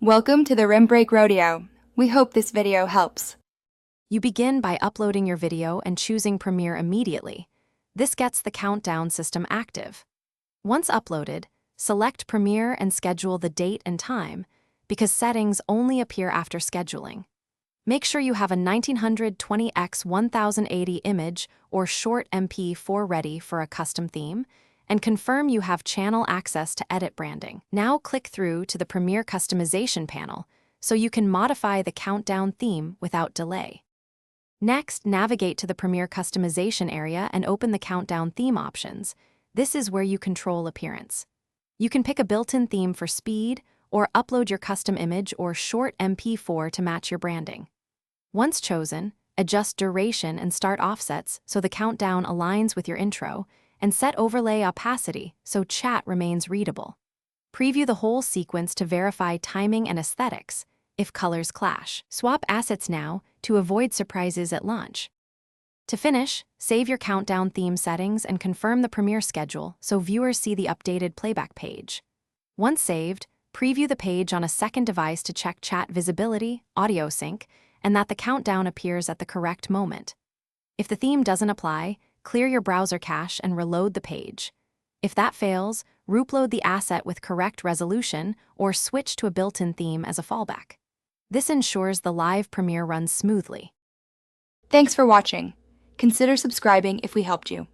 Welcome to the Rim Break Rodeo. We hope this video helps. You begin by uploading your video and choosing Premiere immediately. This gets the countdown system active. Once uploaded, select Premiere and schedule the date and time, because settings only appear after scheduling. Make sure you have a 1920x 1080 image or short MP4 ready for a custom theme, and confirm you have channel access to edit branding. Now click through to the Premiere customization panel so you can modify the countdown theme without delay. Next, navigate to the Premiere customization area and open the countdown theme options. This is where you control appearance. You can pick a built-in theme for speed or upload your custom image or short MP4 to match your branding. Once chosen, adjust duration and start offsets so the countdown aligns with your intro, and set overlay opacity so chat remains readable. Preview the whole sequence to verify timing and aesthetics. If colors clash, swap assets now to avoid surprises at launch. To finish, save your countdown theme settings and confirm the Premiere schedule so viewers see the updated playback page. Once saved, preview the page on a second device to check chat visibility, audio sync, and that the countdown appears at the correct moment. If the theme doesn't apply, clear your browser cache and reload the page. If that fails, reupload the asset with correct resolution or switch to a built-in theme as a fallback. This ensures the live Premiere runs smoothly. Thanks for watching. Consider subscribing if we helped you.